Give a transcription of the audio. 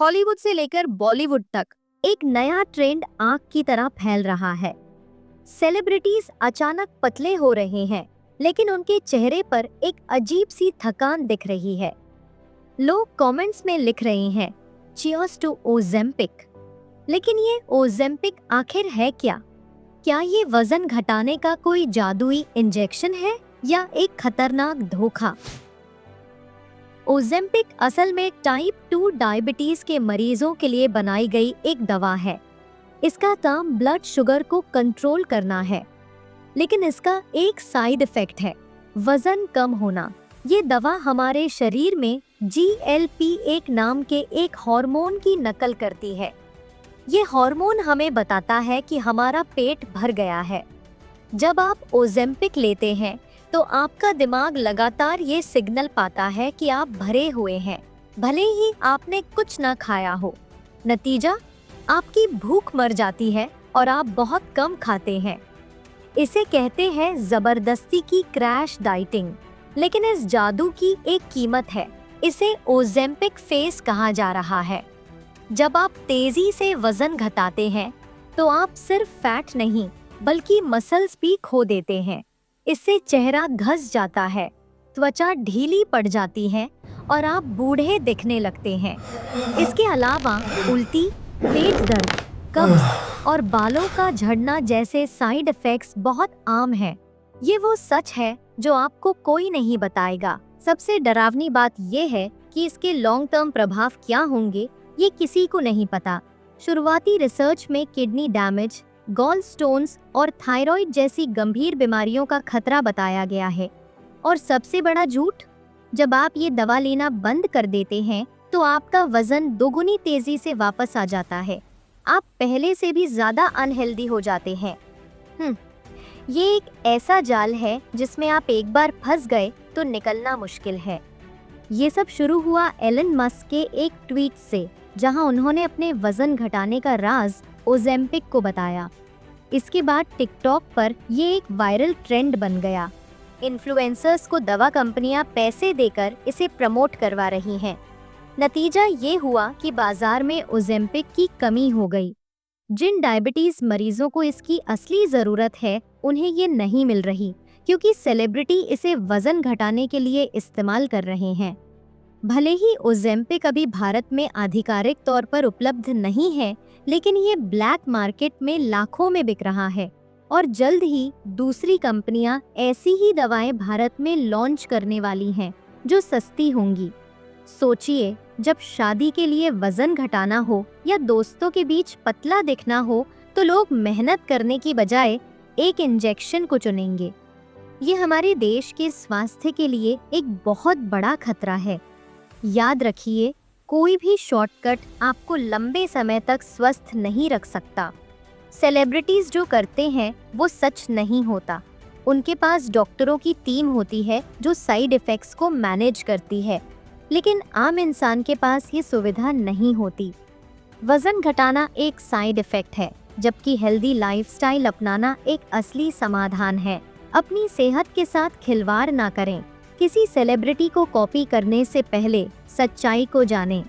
Hollywood से लेकर बॉलीवुड तक एक नया ट्रेंड आग की तरह फैल रहा है। सेलिब्रिटीज अचानक पतले हो रहे हैं, लेकिन उनके चेहरे पर एक अजीब सी थकान दिख रही है। लोग कमेंट्स में लिख रहे हैं, चीयर्स टू ओजेम्पिक। लेकिन ये ओजेम्पिक आखिर है क्या? क्या ये वजन घटाने का कोई जादुई इंजेक्शन है या एक खतरनाक धोखा? ओजेम्पिक असल में टाइप 2 डायबिटीज के मरीजों के लिए बनाई गई एक दवा है। इसका काम ब्लड शुगर को कंट्रोल करना है, लेकिन इसका एक साइड इफेक्ट है, वजन कम होना। ये दवा हमारे शरीर में GLP-1 नाम के एक हार्मोन की नकल करती है। ये हार्मोन हमें बताता है कि हमारा पेट भर गया है। जब आप ओजेम्पिक लेते हैं तो आपका दिमाग लगातार ये सिग्नल पाता है कि आप भरे हुए हैं, भले ही आपने कुछ ना खाया हो। नतीजा, आपकी भूख मर जाती है और आप बहुत कम खाते हैं। इसे कहते हैं जबरदस्ती की क्रैश डाइटिंग। लेकिन इस जादू की एक कीमत है। इसे ओजेम्पिक फेस कहा जा रहा है। जब आप तेजी से वजन घटाते हैं तो आप सिर्फ फैट नहीं बल्कि मसल्स भी खो देते हैं। इससे चेहरा घस जाता है, त्वचा ढीली पड़ जाती है और आप बूढ़े दिखने लगते हैं। इसके अलावा उल्टी, पेट दर्द, कब्ज और बालों का झड़ना जैसे साइड इफेक्ट्स बहुत आम हैं। ये वो सच है जो आपको कोई नहीं बताएगा। सबसे डरावनी बात यह है कि इसके लॉन्ग टर्म प्रभाव क्या होंगे, ये किसी को नहीं पता। शुरुआती रिसर्च में किडनी डैमेज, गॉल स्टोन्स और थायराइड जैसी गंभीर बीमारियों का खतरा बताया गया है। और सबसे बड़ा झूठ, जब आप ये दवा लेना बंद कर देते हैं तो आपका वजन दोगुनी तेजी से वापस आ जाता है। आप पहले से भी ज्यादा अनहेल्दी हो जाते हैं। ये एक ऐसा जाल है जिसमें आप एक बार फंस गए तो निकलना मुश्किल है। ये सब शुरू हुआ एलन मस्क के एक ट्वीट से, जहां उन्होंने अपने वजन घटाने का राज ओजेम्पिक को बताया। इसके बाद टिकटॉक पर ये एक वायरल ट्रेंड बन गया। इन्फ्लुएंसर्स को दवा कंपनियां पैसे देकर इसे प्रमोट करवा रही हैं। नतीजा ये हुआ कि बाजार में ओजेम्पिक की कमी हो गई। जिन डायबिटीज मरीजों को इसकी असली जरूरत है, उन्हें ये नहीं मिल रही, क्योंकि सेलिब्रिटी इसे वजन घटाने के लिए इस्तेमाल कर रहे हैं। भले ही ओजेम्पिक अभी भारत में आधिकारिक तौर पर उपलब्ध नहीं है, लेकिन ये ब्लैक मार्केट में लाखों में बिक रहा है और जल्द ही दूसरी कंपनियां ऐसी ही दवाएं भारत में लॉन्च करने वाली हैं जो सस्ती होंगी। सोचिए, जब शादी के लिए वजन घटाना हो या दोस्तों के बीच पतला दिखना हो तो लोग मेहनत करने की बजाय एक इंजेक्शन को चुनेंगे। ये हमारे देश के स्वास्थ्य के लिए एक बहुत बड़ा खतरा है। याद रखिए, कोई भी शॉर्टकट आपको लंबे समय तक स्वस्थ नहीं रख सकता। सेलिब्रिटीज जो करते हैं वो सच नहीं होता। उनके पास डॉक्टरों की टीम होती है जो साइड इफेक्ट्स को मैनेज करती है, लेकिन आम इंसान के पास ये सुविधा नहीं होती। वजन घटाना एक साइड इफेक्ट है, जबकि हेल्दी लाइफस्टाइल अपनाना एक असली समाधान है। अपनी सेहत के साथ खिलवाड़ ना करें। किसी सेलिब्रिटी को कॉपी करने से पहले सच्चाई को जानें।